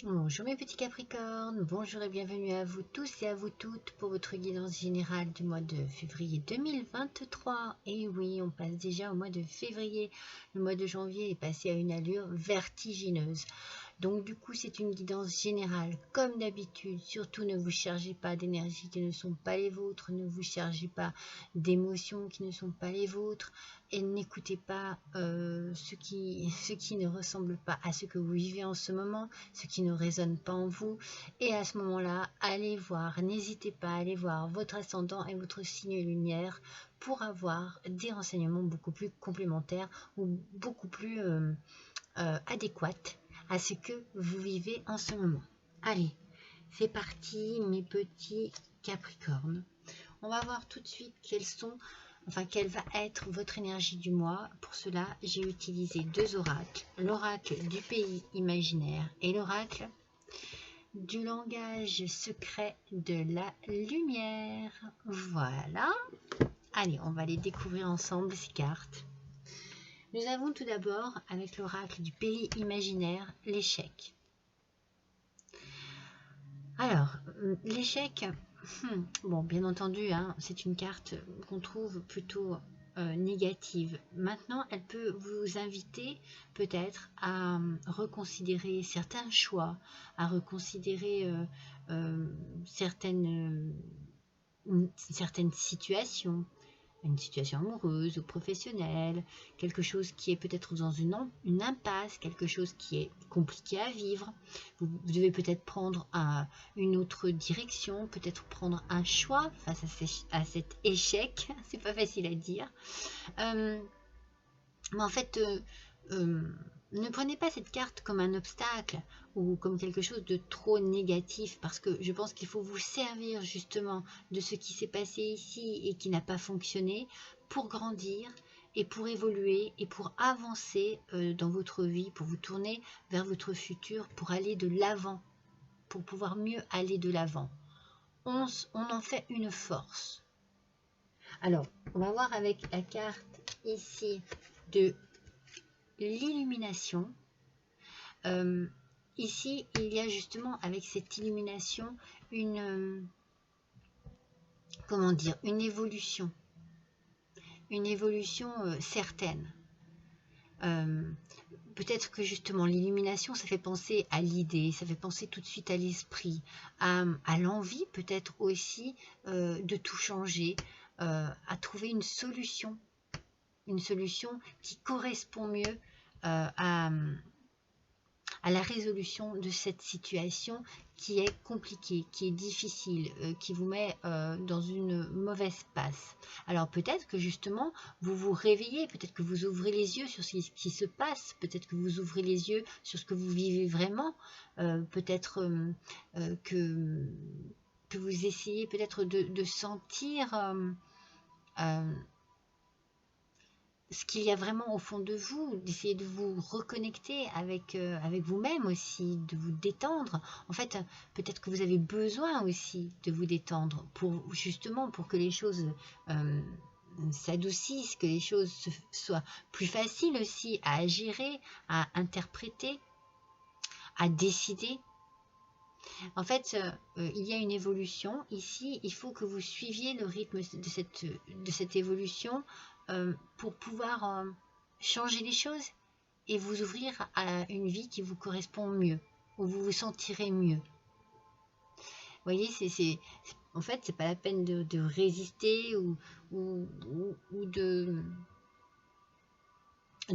Bonjour mes petits Capricornes, bonjour et bienvenue à vous tous et à vous toutes pour votre guidance générale du mois de février 2023. Et oui, on passe déjà au mois de février, le mois de janvier est passé à une allure vertigineuse. Donc du coup c'est une guidance générale comme d'habitude. Surtout ne vous chargez pas d'énergie qui ne sont pas les vôtres, ne vous chargez pas d'émotions qui ne sont pas les vôtres et n'écoutez pas ce qui ne ressemble pas à ce que vous vivez en ce moment, ce qui ne résonne pas en vous. Et à ce moment-là, allez voir, n'hésitez pas à aller voir votre ascendant et votre signe lumière pour avoir des renseignements beaucoup plus complémentaires ou beaucoup plus adéquats à ce que vous vivez en ce moment. Allez, c'est parti mes petits Capricornes. On va voir tout de suite quelle va être votre énergie du mois. Pour cela, j'ai utilisé deux oracles, l'oracle du pays imaginaire et l'oracle du langage secret de la lumière. Voilà. Allez, on va les découvrir ensemble, ces cartes. Nous avons tout d'abord, avec l'oracle du pays imaginaire, l'échec. Alors, l'échec, bon, bien entendu, hein, c'est une carte qu'on trouve plutôt négative. Maintenant, elle peut vous inviter peut-être à reconsidérer certains choix, à reconsidérer certaines situations, une situation amoureuse ou professionnelle, quelque chose qui est peut-être dans une impasse, quelque chose qui est compliqué à vivre. Vous devez peut-être prendre une autre direction, peut-être prendre un choix face à cet échec. C'est pas facile à dire. Mais en fait, ne prenez pas cette carte comme un obstacle ou comme quelque chose de trop négatif, parce que je pense qu'il faut vous servir justement de ce qui s'est passé ici et qui n'a pas fonctionné pour grandir et pour évoluer et pour avancer dans votre vie, pour vous tourner vers votre futur, pour aller de l'avant, pour pouvoir mieux aller de l'avant. On en fait une force. Alors, on va voir avec la carte ici de l'illumination. Ici, il y a justement avec cette illumination une évolution. Une évolution certaine. Peut-être que justement l'illumination, ça fait penser à l'idée, ça fait penser tout de suite à l'esprit, à l'envie peut-être aussi de tout changer, à trouver une solution qui correspond mieux à la résolution de cette situation qui est compliquée, qui est difficile, qui vous met dans une mauvaise passe. Alors peut-être que justement vous vous réveillez, peut-être que vous ouvrez les yeux sur ce qui se passe, peut-être que vous ouvrez les yeux sur ce que vous vivez vraiment, peut-être que vous essayez peut-être de sentir ce qu'il y a vraiment au fond de vous, d'essayer de vous reconnecter avec vous-même aussi, de vous détendre. En fait, peut-être que vous avez besoin aussi de vous détendre pour que les choses s'adoucissent, que les choses soient plus faciles aussi à gérer, à interpréter, à décider. En fait, il y a une évolution. Ici, il faut que vous suiviez le rythme de cette évolution pour pouvoir changer les choses et vous ouvrir à une vie qui vous correspond mieux, où vous vous sentirez mieux. Vous voyez, en fait, c'est pas la peine de résister ou de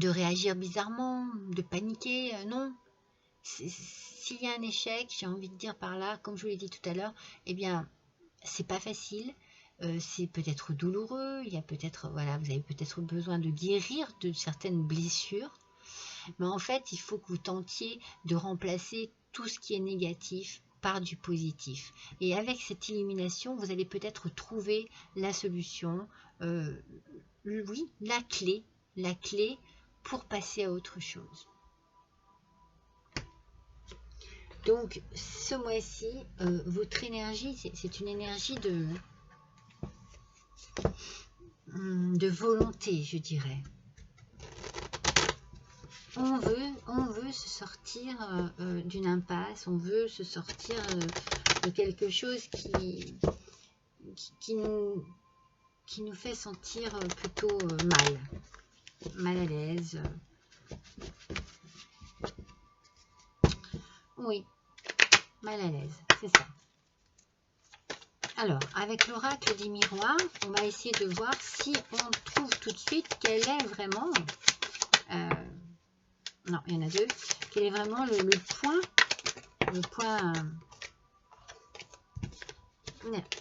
réagir bizarrement, de paniquer, non. S'il y a un échec, j'ai envie de dire par là, comme je vous l'ai dit tout à l'heure, eh bien, c'est pas facile, c'est peut-être douloureux, il y a peut-être, voilà, vous avez peut-être besoin de guérir de certaines blessures, mais en fait, il faut que vous tentiez de remplacer tout ce qui est négatif par du positif. Et avec cette illumination, vous allez peut-être trouver la solution, oui, la clé pour passer à autre chose. Donc, ce mois-ci, votre énergie, c'est une énergie de volonté, je dirais. on veut se sortir d'une impasse, on veut se sortir de quelque chose qui nous fait sentir plutôt mal à l'aise. Oui, mal à l'aise, c'est ça. Alors, avec l'oracle des miroirs, on va essayer de voir si on trouve tout de suite quel est vraiment... non, il y en a deux. Quel est vraiment le point...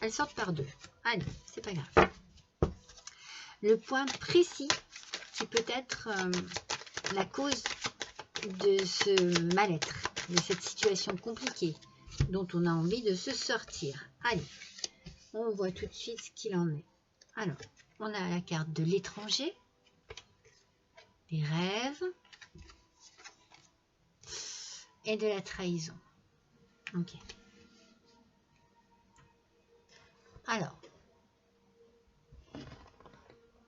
elles sortent par deux. Allez, c'est pas grave. Le point précis qui peut être la cause de ce mal-être, de cette situation compliquée dont on a envie de se sortir. Allez, on voit tout de suite ce qu'il en est. Alors, on a la carte de l'étranger, des rêves et de la trahison. Ok. Alors,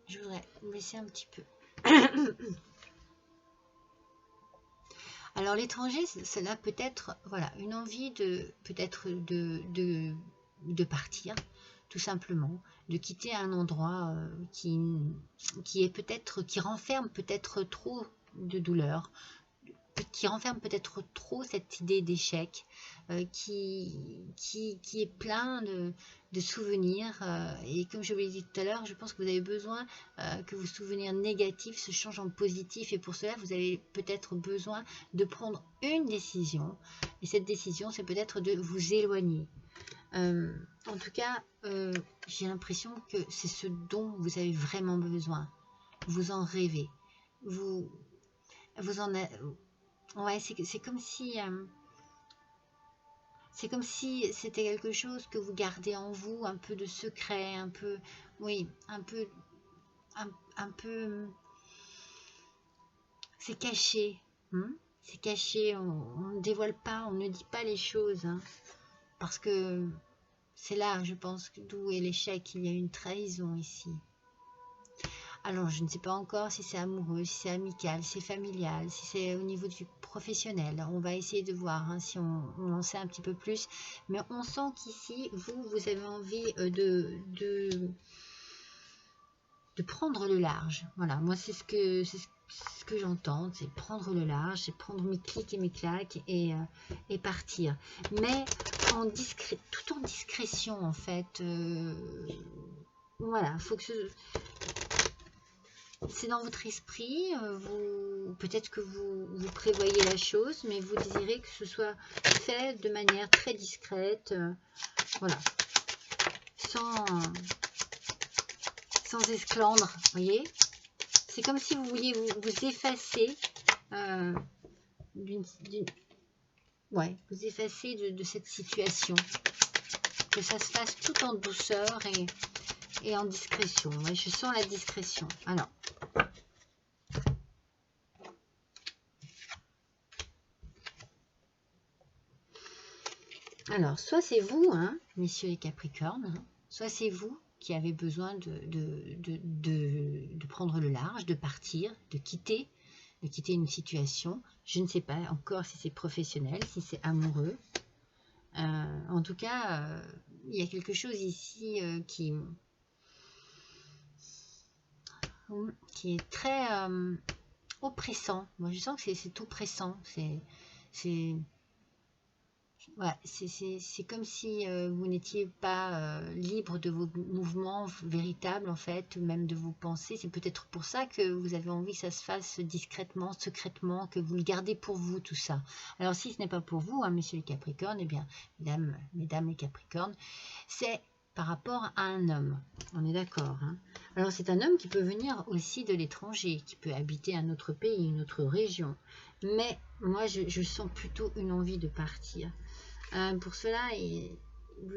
je voudrais baisser un petit peu. Alors l'étranger, cela peut être voilà, une envie peut-être de partir, tout simplement, de quitter un endroit qui est peut-être, qui renferme peut-être trop de douleur, qui renferme peut-être trop cette idée d'échec, qui est plein de souvenirs. Et comme je vous l'ai dit tout à l'heure, je pense que vous avez besoin que vos souvenirs négatifs se changent en positifs. Et pour cela, vous avez peut-être besoin de prendre une décision. Et cette décision, c'est peut-être de vous éloigner. En tout cas, j'ai l'impression que c'est ce dont vous avez vraiment besoin. Vous en rêvez. Vous en avez... Ouais, c'est comme si c'était quelque chose que vous gardez en vous, un peu de secret, un peu, oui, un peu, c'est caché, c'est caché, on ne dévoile pas, on ne dit pas les choses, hein, parce que c'est là, je pense, d'où est l'échec, il y a une trahison ici. Alors, je ne sais pas encore si c'est amoureux, si c'est amical, si c'est familial, si c'est au niveau du professionnel. On va essayer de voir hein, si on en sait un petit peu plus. Mais on sent qu'ici, vous avez envie de prendre le large. Voilà, moi, c'est ce que j'entends, c'est prendre le large, c'est prendre mes clics et mes claques et partir. Mais tout en discrétion, en fait. Voilà, faut que c'est dans votre esprit, peut-être que vous prévoyez la chose, mais vous désirez que ce soit fait de manière très discrète, voilà, sans esclandre, voyez. C'est comme si vous vouliez vous effacer vous effacer de cette situation, que ça se fasse tout en douceur et en discrétion. Ouais, je sens la discrétion. Alors, soit c'est vous, hein, messieurs les Capricornes, hein, soit c'est vous qui avez besoin de prendre le large, de partir, de quitter une situation. Je ne sais pas encore si c'est professionnel, si c'est amoureux. En tout cas, il y a quelque chose ici qui est très oppressant. Moi, je sens que c'est oppressant. C'est comme si vous n'étiez pas libre de vos mouvements véritables, en fait, ou même de vos pensées. C'est peut-être pour ça que vous avez envie que ça se fasse discrètement, secrètement, que vous le gardez pour vous, tout ça. Alors, si ce n'est pas pour vous, hein, messieurs les Capricornes, eh bien, mesdames les Capricornes, c'est par rapport à un homme. On est d'accord, hein. Alors, c'est un homme qui peut venir aussi de l'étranger, qui peut habiter un autre pays, une autre région. Mais moi, je sens plutôt une envie de partir. Pour cela,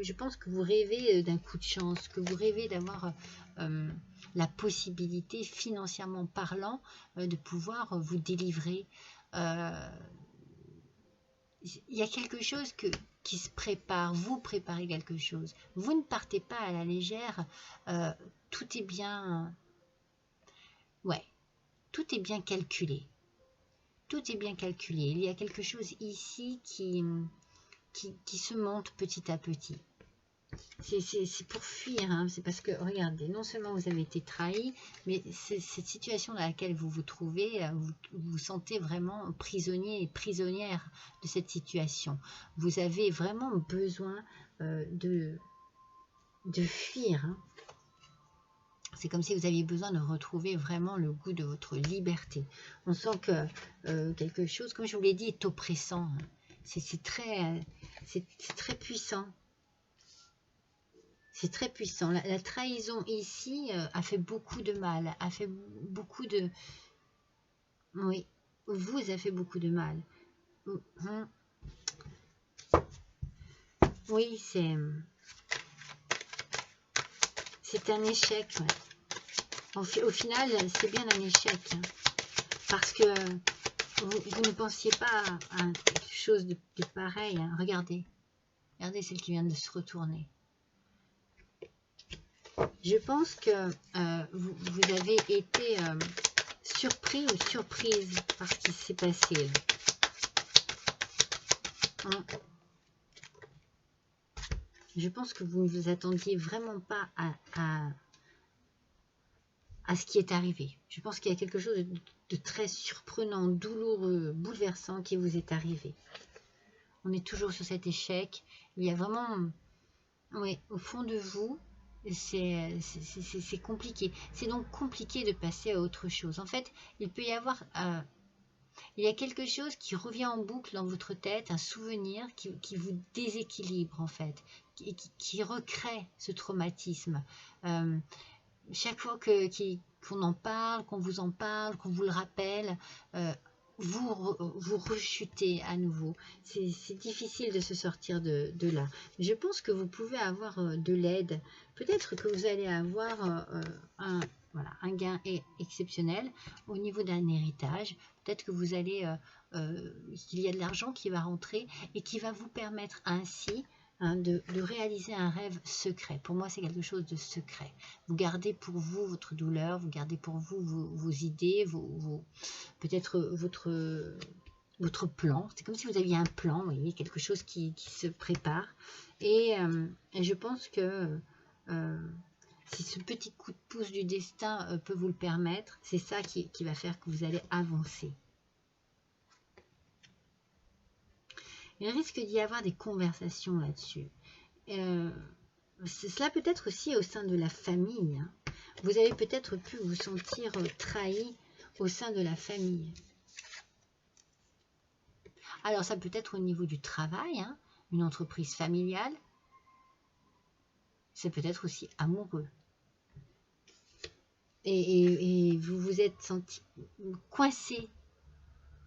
je pense que vous rêvez d'un coup de chance, que vous rêvez d'avoir la possibilité, financièrement parlant, de pouvoir vous délivrer. Il y a quelque chose qui se prépare, vous préparez quelque chose. Vous ne partez pas à la légère, tout est bien... tout est bien calculé. tout est bien calculé. Il y a quelque chose ici qui se monte petit à petit. C'est pour fuir, hein. C'est parce que, regardez, non seulement vous avez été trahi, mais cette situation dans laquelle vous vous trouvez, vous vous sentez vraiment prisonnier et prisonnière de cette situation. Vous avez vraiment besoin de fuir, hein. C'est comme si vous aviez besoin de retrouver vraiment le goût de votre liberté. On sent que quelque chose, comme je vous l'ai dit, est oppressant, hein. C'est très puissant. C'est très puissant. La trahison ici a fait beaucoup de mal, a fait beaucoup de... Oui, vous avez fait beaucoup de mal. Oui, c'est un échec. Ouais. Au final, c'est bien un échec. Hein, parce que vous ne pensiez pas à quelque chose de pareil. Hein. Regardez. Regardez celle qui vient de se retourner. Je pense que vous avez été surpris ou surprise par ce qui s'est passé. Hein. Je pense que vous ne vous attendiez vraiment pas à ce qui est arrivé. Je pense qu'il y a quelque chose de très surprenant, douloureux, bouleversant qui vous est arrivé. On est toujours sur cet échec. Il y a vraiment, oui, au fond de vous, c'est compliqué. C'est donc compliqué de passer à autre chose. En fait, il peut y avoir... il y a quelque chose qui revient en boucle dans votre tête, un souvenir qui vous déséquilibre en fait, qui recrée ce traumatisme. Chaque fois qu'on en parle, qu'on vous en parle, qu'on vous le rappelle, vous rechutez à nouveau. C'est difficile de se sortir de là. Je pense que vous pouvez avoir de l'aide. Peut-être que vous allez avoir un gain exceptionnel au niveau d'un héritage. Peut-être que vous allez, qu'il y a de l'argent qui va rentrer et qui va vous permettre ainsi de réaliser un rêve secret. Pour moi, c'est quelque chose de secret. Vous gardez pour vous votre douleur, vous gardez pour vous vos idées, peut-être votre plan. C'est comme si vous aviez un plan, vous voyez, quelque chose qui se prépare. Et je pense que si ce petit coup de pouce du destin peut vous le permettre, c'est ça qui va faire que vous allez avancer. Il risque d'y avoir des conversations là-dessus. Cela peut être aussi au sein de la famille. Hein. Vous avez peut-être pu vous sentir trahi au sein de la famille. Alors ça peut être au niveau du travail, hein, une entreprise familiale. C'est peut-être aussi amoureux. Et vous vous êtes senti coincé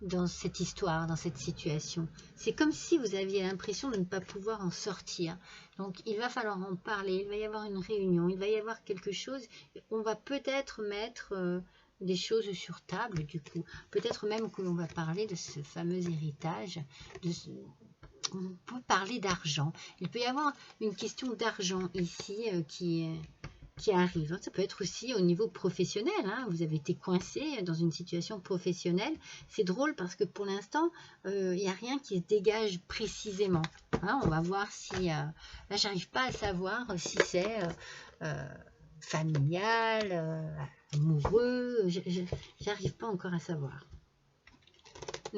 dans cette histoire, dans cette situation. C'est comme si vous aviez l'impression de ne pas pouvoir en sortir. Donc, il va falloir en parler, il va y avoir une réunion, il va y avoir quelque chose. On va peut-être mettre des choses sur table, du coup. Peut-être même que l'on va parler de ce fameux héritage. On peut parler d'argent. Il peut y avoir une question d'argent ici qui arrive. Ça peut être aussi au niveau professionnel. Hein. Vous avez été coincé dans une situation professionnelle. C'est drôle parce que pour l'instant, il n'y a rien qui se dégage précisément. Hein, on va voir si... là, j'arrive pas à savoir si c'est familial, amoureux. J'arrive pas encore à savoir.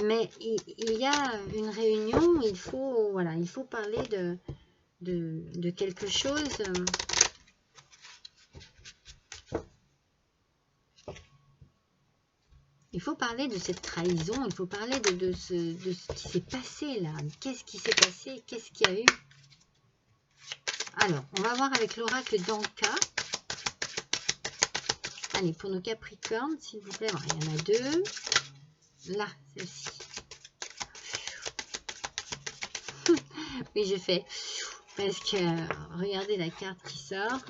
Mais il y a une réunion, il faut parler de quelque chose... Il faut parler de cette trahison, il faut parler de ce qui s'est passé là. Qu'est-ce qui s'est passé? Qu'est-ce qu'il y a eu? Alors, on va voir avec l'oracle d'Anka. Allez, pour nos Capricornes, s'il vous plaît. Alors, il y en a deux. Là, celle-ci. Oui, je fais. Parce que, regardez la carte qui sort.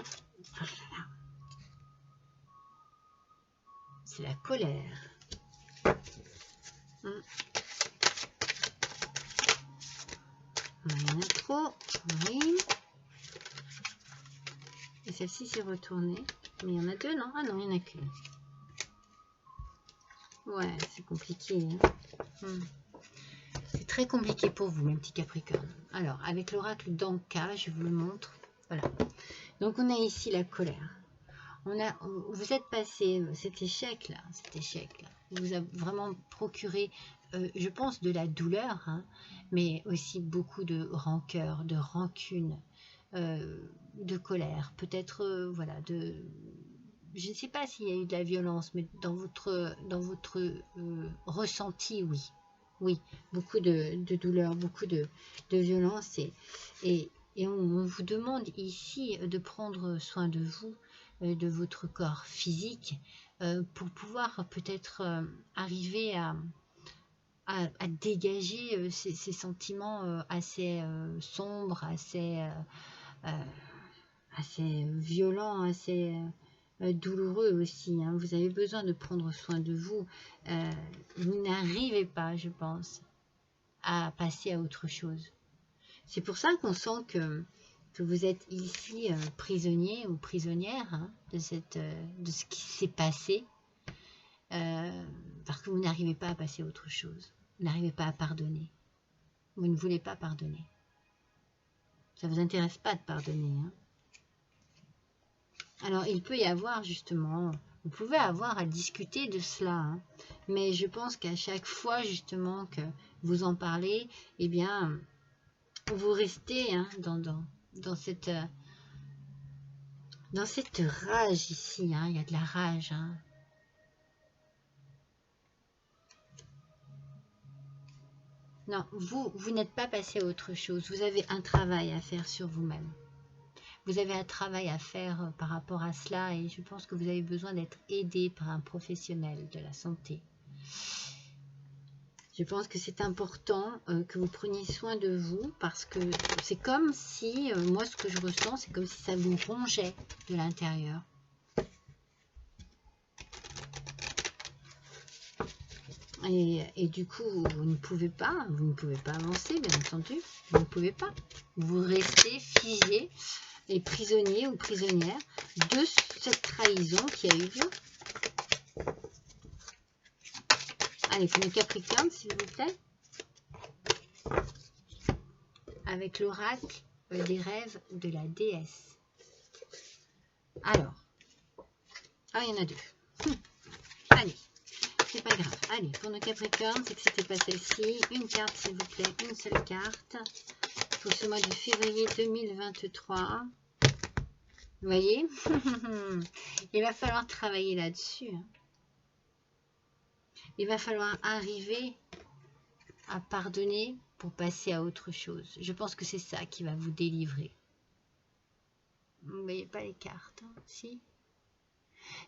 C'est la colère. Il y en a trop, oui. Et celle-ci s'est retournée. Mais il y en a deux, non? Ah non, il n'y en a qu'une. Ouais, c'est compliqué. Hein. C'est très compliqué pour vous, mes petits Capricornes. Alors, avec l'oracle d'Anka, je vous le montre. Voilà. Donc, on a ici la colère. Vous êtes passé, cet échec-là, vous a vraiment procuré, je pense, de la douleur, hein, mais aussi beaucoup de rancœur, de rancune, de colère, peut-être, voilà, je ne sais pas s'il y a eu de la violence, mais dans votre ressenti, oui. Oui, beaucoup de douleur, beaucoup de violence, et on vous demande ici de prendre soin de vous, de votre corps physique, pour pouvoir peut-être arriver à dégager ces sentiments assez sombres, assez violents, assez douloureux aussi, hein. Vous avez besoin de prendre soin de vous. Vous n'arrivez pas, je pense, à passer à autre chose. C'est pour ça qu'on sent que vous êtes ici prisonnier ou prisonnière, hein, de ce qui s'est passé, parce que vous n'arrivez pas à passer à autre chose. Vous n'arrivez pas à pardonner. Vous ne voulez pas pardonner. Ça ne vous intéresse pas de pardonner, hein. Alors, il peut y avoir justement, vous pouvez avoir à discuter de cela, hein, mais je pense qu'à chaque fois justement que vous en parlez, eh bien, vous restez, hein, dans cette rage ici, hein. Il y a de la rage, hein. Non, vous n'êtes pas passé à autre chose. Vous avez un travail à faire sur vous-même. Vous avez un travail à faire par rapport à cela, et je pense que vous avez besoin d'être aidé par un professionnel de la santé. Je pense que c'est important que vous preniez soin de vous, parce que c'est comme si, moi ce que je ressens, c'est comme si ça vous rongeait de l'intérieur. Et du coup, vous ne pouvez pas avancer, bien entendu. Vous ne pouvez pas. Vous restez figé et prisonnier ou prisonnière de cette trahison qui a eu lieu. Allez, pour les Capricornes, s'il vous plaît. Avec l'oracle des rêves de la déesse. Alors. Ah, il y en a deux. Allez. C'est pas grave. Allez, pour nos Capricornes, c'est que c'était pas celle-ci. Une carte, s'il vous plaît. Une seule carte. Pour ce mois de février 2023. Vous voyez? Il va falloir travailler là-dessus. Il va falloir arriver à pardonner pour passer à autre chose. Je pense que c'est ça qui va vous délivrer. Vous ne voyez pas les cartes, hein? Si?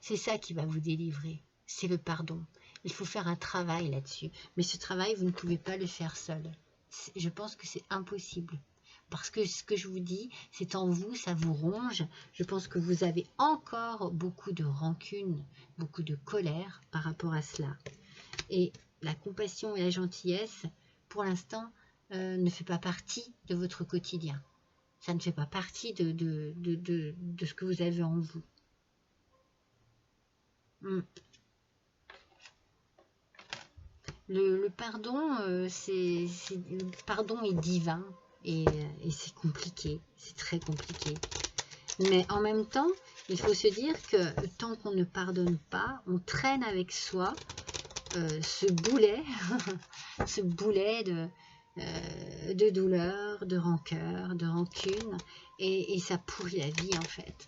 C'est ça qui va vous délivrer. C'est le pardon. Il faut faire un travail là-dessus. Mais ce travail, vous ne pouvez pas le faire seul. Je pense que c'est impossible. Parce que ce que je vous dis, c'est en vous, ça vous ronge. Je pense que vous avez encore beaucoup de rancune, beaucoup de colère par rapport à cela. Et la compassion et la gentillesse, pour l'instant, ne fait pas partie de votre quotidien. Ça ne fait pas partie de ce que vous avez en vous. Le pardon, le pardon est divin et c'est compliqué, c'est très compliqué. Mais en même temps, il faut se dire que tant qu'on ne pardonne pas, on traîne avec soi ce boulet, ce boulet de douleur, de rancœur, de rancune, et ça pourrit la vie en fait.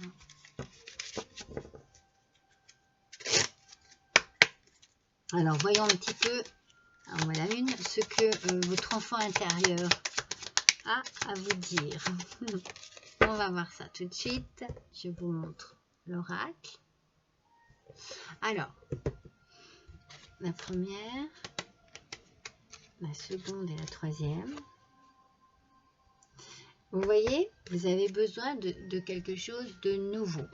Alors voyons un petit peu. Alors, voilà ce que votre enfant intérieur a à vous dire. On va voir ça tout de suite. Je vous montre l'oracle. Alors, la première, la seconde et la troisième. Vous voyez, vous avez besoin de quelque chose de nouveau.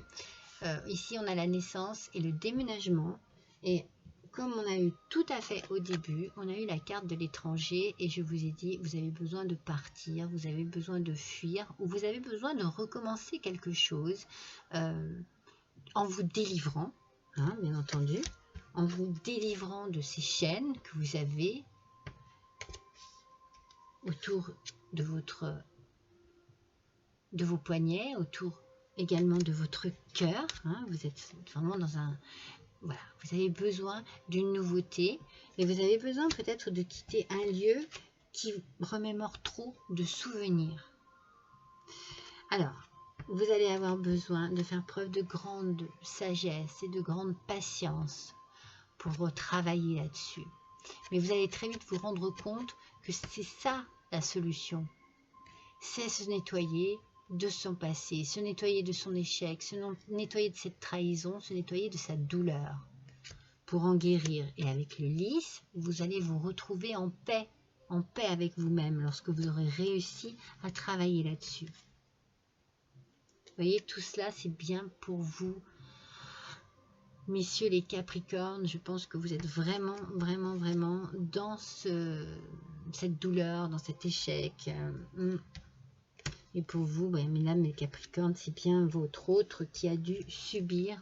Ici, on a la naissance et le déménagement. Et comme on a eu tout à fait au début, on a eu la carte de l'étranger et je vous ai dit, vous avez besoin de partir, vous avez besoin de fuir ou vous avez besoin de recommencer quelque chose en vous délivrant, hein, bien entendu, en vous délivrant de ces chaînes que vous avez autour de vos poignets, autour également de votre cœur. Hein, vous êtes vraiment dans un... Voilà, vous avez besoin d'une nouveauté et vous avez besoin peut-être de quitter un lieu qui remémore trop de souvenirs. Alors, vous allez avoir besoin de faire preuve de grande sagesse et de grande patience pour travailler là-dessus. Mais vous allez très vite vous rendre compte que c'est ça la solution. C'est se nettoyer de son passé, se nettoyer de son échec, se nettoyer de cette trahison, se nettoyer de sa douleur pour en guérir. Et avec le lys, vous allez vous retrouver en paix avec vous-même lorsque vous aurez réussi à travailler là-dessus. Vous voyez, tout cela, c'est bien pour vous. Messieurs les Capricornes, je pense que vous êtes vraiment dans cette douleur, dans cet échec. Et pour vous, mesdames les Capricornes, c'est bien votre autre qui a dû subir,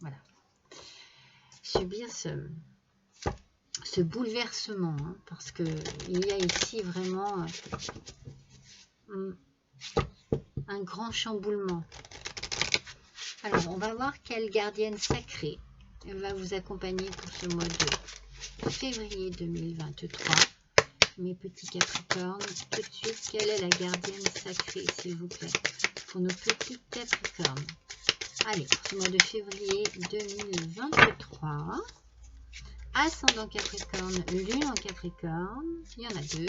voilà, subir ce bouleversement, hein, parce que il y a ici vraiment un grand chamboulement. Alors, on va voir quelle gardienne sacrée va vous accompagner pour ce mois de février 2023. Mes petits Capricornes, tout de suite, quelle est la gardienne sacrée, s'il vous plaît, pour nos petits Capricornes? Allez, pour ce mois de février 2023, ascendant Capricorne, lune en Capricorne, il y en a deux.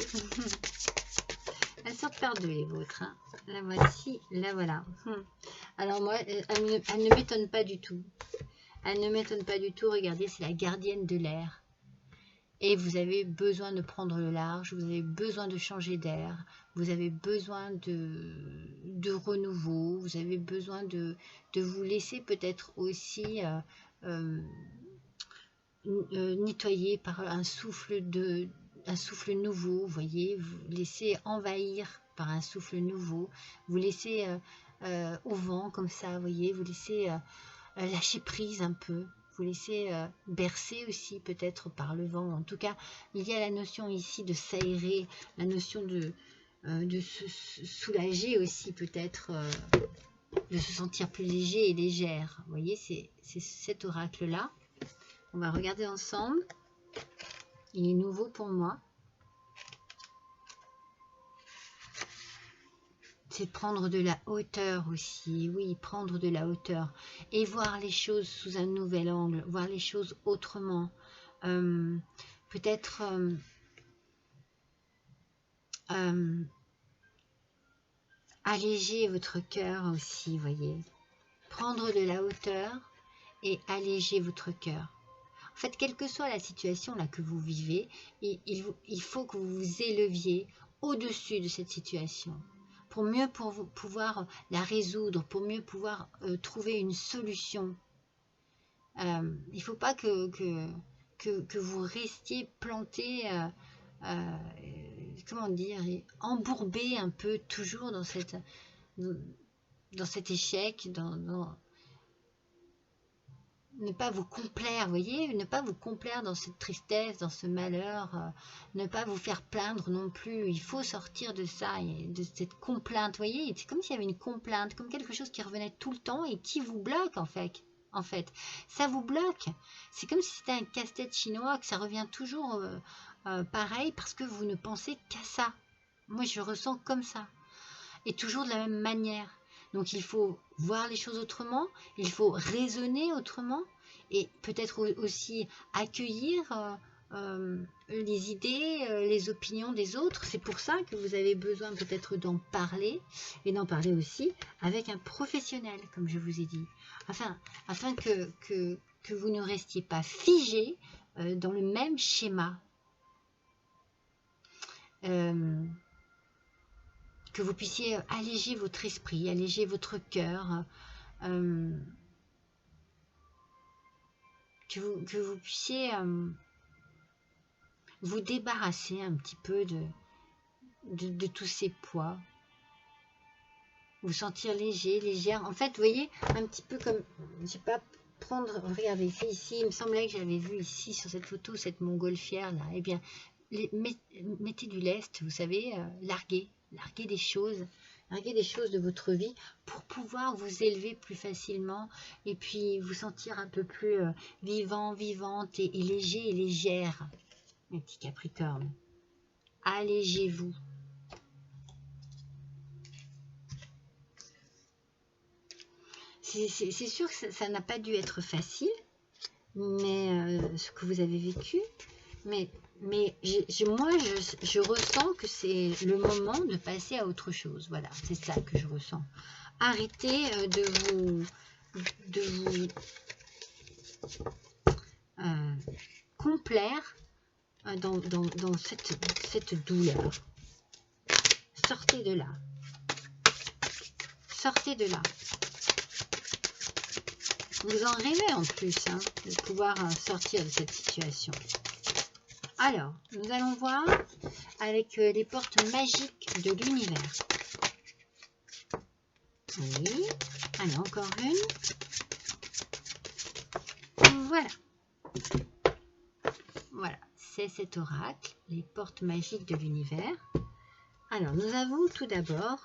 Elles sortent par deux, les vôtres. Hein. La voici, la voilà. Alors moi, elle ne m'étonne pas du tout. Elle ne m'étonne pas du tout. Regardez, c'est la gardienne de l'air. Et vous avez besoin de prendre le large, vous avez besoin de changer d'air, vous avez besoin de renouveau, vous avez besoin de vous laisser peut-être aussi nettoyer par un souffle nouveau, vous voyez, vous laissez envahir par un souffle nouveau, vous laissez au vent comme ça, vous voyez, vous laissez lâcher prise un peu. Vous laissez bercer aussi peut-être par le vent. En tout cas, il y a la notion ici de s'aérer, la notion de se soulager aussi peut-être, de se sentir plus léger et légère. Vous voyez, c'est cet oracle-là. On va regarder ensemble. Il est nouveau pour moi. C'est prendre de la hauteur aussi, oui, prendre de la hauteur et voir les choses sous un nouvel angle, voir les choses autrement. Peut-être alléger votre cœur aussi, voyez. Prendre de la hauteur et alléger votre cœur. En fait, quelle que soit la situation là que vous vivez, il faut que vous vous éleviez au-dessus de cette situation. Pour mieux pouvoir la résoudre, pour mieux pouvoir trouver une solution. Il ne faut pas que vous restiez planté, comment dire, embourbé un peu toujours dans cet échec, ne pas vous complaire, vous voyez, ne pas vous complaire dans cette tristesse, dans ce malheur, ne pas vous faire plaindre non plus. Il faut sortir de ça, de cette complainte, vous voyez, c'est comme s'il y avait une complainte, comme quelque chose qui revenait tout le temps et qui vous bloque en fait. Ça vous bloque. C'est comme si c'était un casse-tête chinois, que ça revient toujours pareil parce que vous ne pensez qu'à ça. Moi, je ressens comme ça. Et toujours de la même manière. Donc il faut voir les choses autrement, il faut raisonner autrement et peut-être aussi accueillir les idées, les opinions des autres. C'est pour ça que vous avez besoin peut-être d'en parler et d'en parler aussi avec un professionnel, comme je vous ai dit, afin que vous ne restiez pas figé dans le même schéma. Que vous puissiez alléger votre esprit, alléger votre cœur, que vous puissiez vous débarrasser un petit peu de tous ces poids, vous sentir léger, légère. En fait, vous voyez, un petit peu comme, je sais pas, regardez, c'est ici, il me semblait que j'avais vu ici sur cette photo, cette montgolfière là, eh bien, mettez du lest, vous savez, larguez des choses de votre vie pour pouvoir vous élever plus facilement et puis vous sentir un peu plus vivant, vivante et léger et légère, mes petits Capricornes. Allégez-vous. C'est sûr que ça n'a pas dû être facile, mais ce que vous avez vécu, mais moi, je ressens que c'est le moment de passer à autre chose. Voilà, c'est ça que je ressens. Arrêtez de vous complaire dans cette douleur. Sortez de là. Sortez de là. Vous en rêvez en plus, hein, de pouvoir sortir de cette situation. Alors, nous allons voir avec les portes magiques de l'univers. Oui, allez, encore une. Voilà. Voilà, c'est cet oracle, les portes magiques de l'univers. Alors, nous avons tout d'abord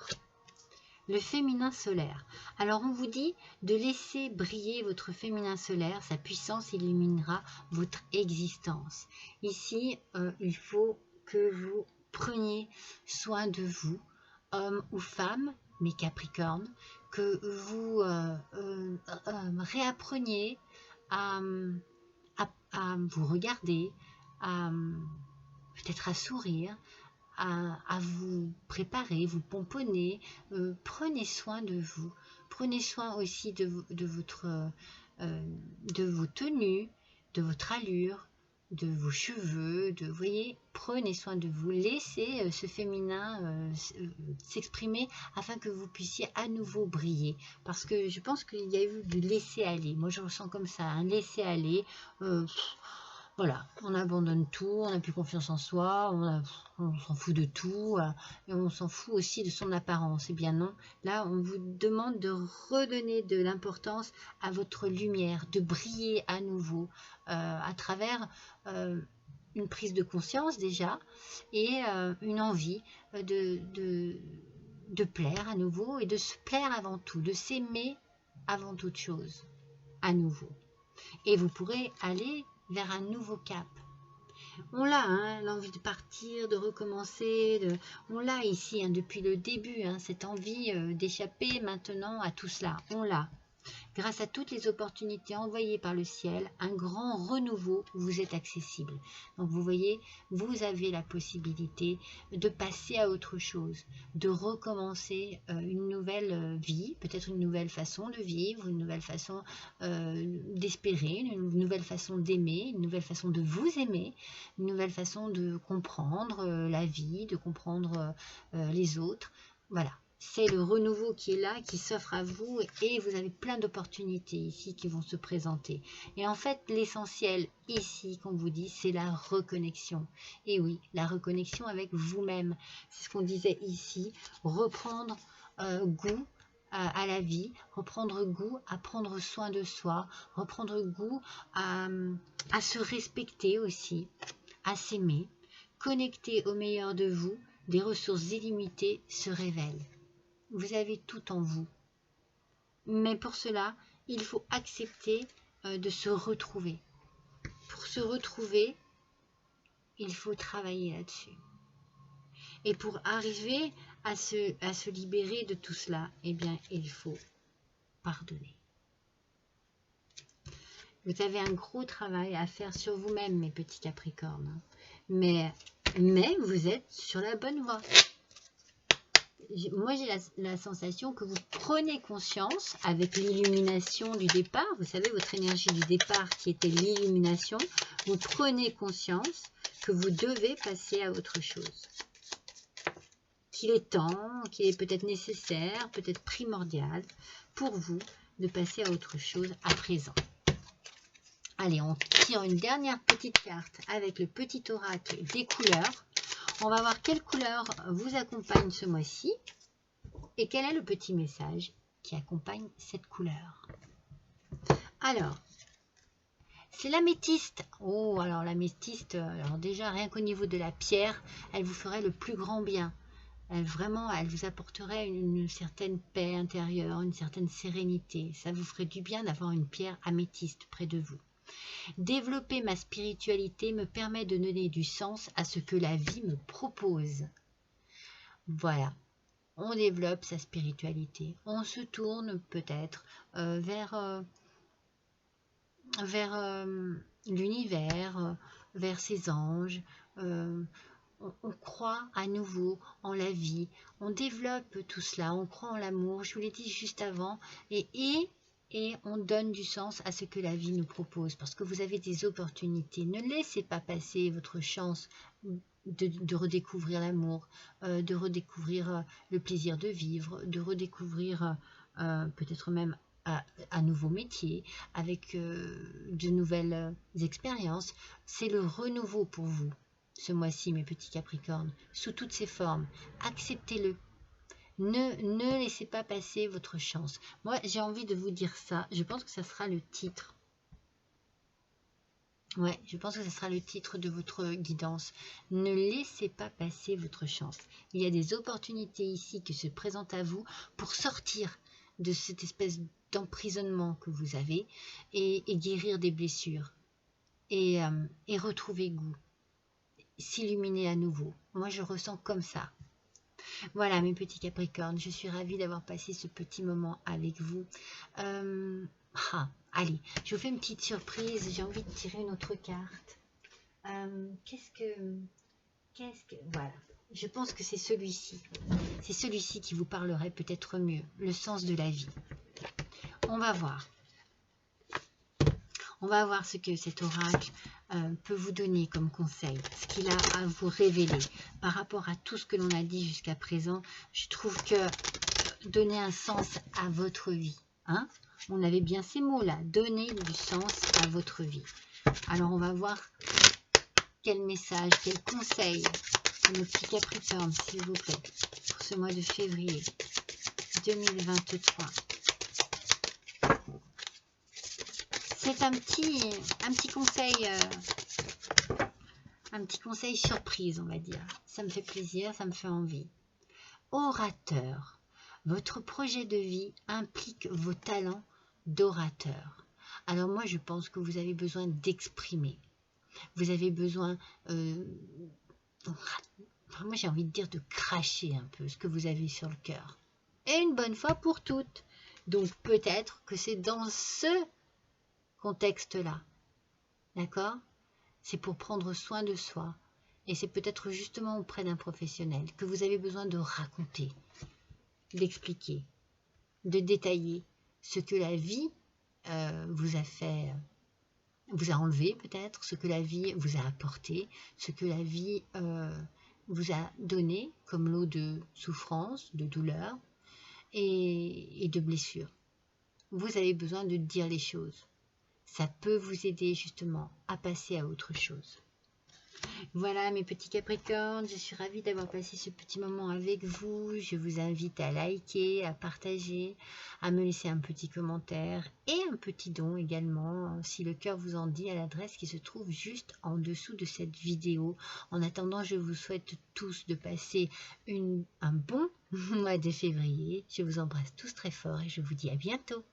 le féminin solaire. Alors, on vous dit de laisser briller votre féminin solaire, sa puissance illuminera votre existence. Ici, il faut que vous preniez soin de vous, homme ou femme, mes Capricornes, que vous réappreniez à vous regarder, peut-être à sourire, à vous préparer, vous pomponner. Prenez soin de vous. Prenez soin aussi de vos tenues, de votre allure, de vos cheveux. Voyez, prenez soin de vous. Laissez ce féminin s'exprimer afin que vous puissiez à nouveau briller. Parce que je pense qu'il y a eu du laisser-aller. Moi, je ressens comme ça, un laisser-aller. Voilà, on abandonne tout, on n'a plus confiance en soi, on s'en fout de tout, et on s'en fout aussi de son apparence. Eh bien non, là on vous demande de redonner de l'importance à votre lumière, de briller à nouveau à travers une prise de conscience déjà et une envie de plaire à nouveau et de se plaire avant tout, de s'aimer avant toute chose à nouveau. Et vous pourrez aller vers un nouveau cap. On l'a, hein, l'envie de partir, de recommencer, on l'a ici, hein, depuis le début, hein, cette envie d'échapper maintenant à tout cela, on l'a. Grâce à toutes les opportunités envoyées par le ciel, un grand renouveau vous est accessible. Donc vous voyez, vous avez la possibilité de passer à autre chose, de recommencer une nouvelle vie, peut-être une nouvelle façon de vivre, une nouvelle façon d'espérer, une nouvelle façon d'aimer, une nouvelle façon de vous aimer, une nouvelle façon de comprendre la vie, de comprendre les autres. Voilà. C'est le renouveau qui est là, qui s'offre à vous et vous avez plein d'opportunités ici qui vont se présenter. Et en fait, l'essentiel ici, qu'on vous dit, c'est la reconnexion. Et oui, la reconnexion avec vous-même. C'est ce qu'on disait ici, reprendre goût à la vie, reprendre goût à prendre soin de soi, reprendre goût à se respecter aussi, à s'aimer, connecter au meilleur de vous, des ressources illimitées se révèlent. Vous avez tout en vous. Mais pour cela, il faut accepter de se retrouver. Pour se retrouver, il faut travailler là-dessus. Et pour arriver à se libérer de tout cela, eh bien, il faut pardonner. Vous avez un gros travail à faire sur vous-même, mes petits Capricornes. Mais vous êtes sur la bonne voie. Moi, j'ai la sensation que vous prenez conscience avec l'illumination du départ. Vous savez, votre énergie du départ qui était l'illumination. Vous prenez conscience que vous devez passer à autre chose. Qu'il est temps, qu'il est peut-être nécessaire, peut-être primordial pour vous de passer à autre chose à présent. Allez, on tire une dernière petite carte avec le petit oracle des couleurs. On va voir quelle couleur vous accompagne ce mois-ci et quel est le petit message qui accompagne cette couleur. Alors, c'est l'améthyste. Oh, alors l'améthyste, alors déjà, rien qu'au niveau de la pierre, elle vous ferait le plus grand bien. Vraiment, elle vous apporterait une certaine paix intérieure, une certaine sérénité. Ça vous ferait du bien d'avoir une pierre améthyste près de vous. Développer ma spiritualité me permet de donner du sens à ce que la vie me propose. Voilà, on développe sa spiritualité. On se tourne peut-être vers l'univers, vers ses anges. On croit à nouveau en la vie. On développe tout cela. On croit en l'amour. Je vous l'ai dit juste avant. Et on donne du sens à ce que la vie nous propose. Parce que vous avez des opportunités. Ne laissez pas passer votre chance de redécouvrir l'amour, de redécouvrir le plaisir de vivre, de redécouvrir peut-être même un nouveau métier, avec de nouvelles expériences. C'est le renouveau pour vous, ce mois-ci, mes petits Capricornes, sous toutes ses formes. Acceptez-le. Ne laissez pas passer votre chance. Moi, j'ai envie de vous dire ça. Je pense que ça sera le titre. Ouais, je pense que ce sera le titre de votre guidance. Ne laissez pas passer votre chance. Il y a des opportunités ici qui se présentent à vous pour sortir de cette espèce d'emprisonnement que vous avez et guérir des blessures et retrouver goût, s'illuminer à nouveau. Moi, je ressens comme ça. Voilà, mes petits Capricornes, je suis ravie d'avoir passé ce petit moment avec vous. Allez, je vous fais une petite surprise. J'ai envie de tirer une autre carte. Voilà, je pense que c'est celui-ci. C'est celui-ci qui vous parlerait peut-être mieux. Le sens de la vie. On va voir. On va voir ce que cet oracle peut vous donner comme conseil, ce qu'il a à vous révéler par rapport à tout ce que l'on a dit jusqu'à présent. Je trouve que donner un sens à votre vie, hein, on avait bien ces mots-là, donner du sens à votre vie. Alors on va voir quel message, quel conseil à nos petits Capricornes, s'il vous plaît, pour ce mois de février 2023. C'est un petit conseil surprise, on va dire. Ça me fait plaisir, ça me fait envie. Orateur. Votre projet de vie implique vos talents d'orateur. Alors moi, je pense que vous avez besoin d'exprimer. Vous avez besoin, moi j'ai envie de dire de cracher un peu ce que vous avez sur le cœur. Et une bonne fois pour toutes. Donc peut-être que c'est dans ce contexte-là, d'accord? C'est pour prendre soin de soi. Et c'est peut-être justement auprès d'un professionnel que vous avez besoin de raconter, d'expliquer, de détailler ce que la vie vous a fait, vous a enlevé peut-être, ce que la vie vous a apporté, ce que la vie vous a donné comme lot de souffrance, de douleur et de blessures. Vous avez besoin de dire les choses. Ça peut vous aider justement à passer à autre chose. Voilà mes petits Capricornes, je suis ravie d'avoir passé ce petit moment avec vous. Je vous invite à liker, à partager, à me laisser un petit commentaire et un petit don également, si le cœur vous en dit, à l'adresse qui se trouve juste en dessous de cette vidéo. En attendant, je vous souhaite tous de passer un bon mois de février. Je vous embrasse tous très fort et je vous dis à bientôt.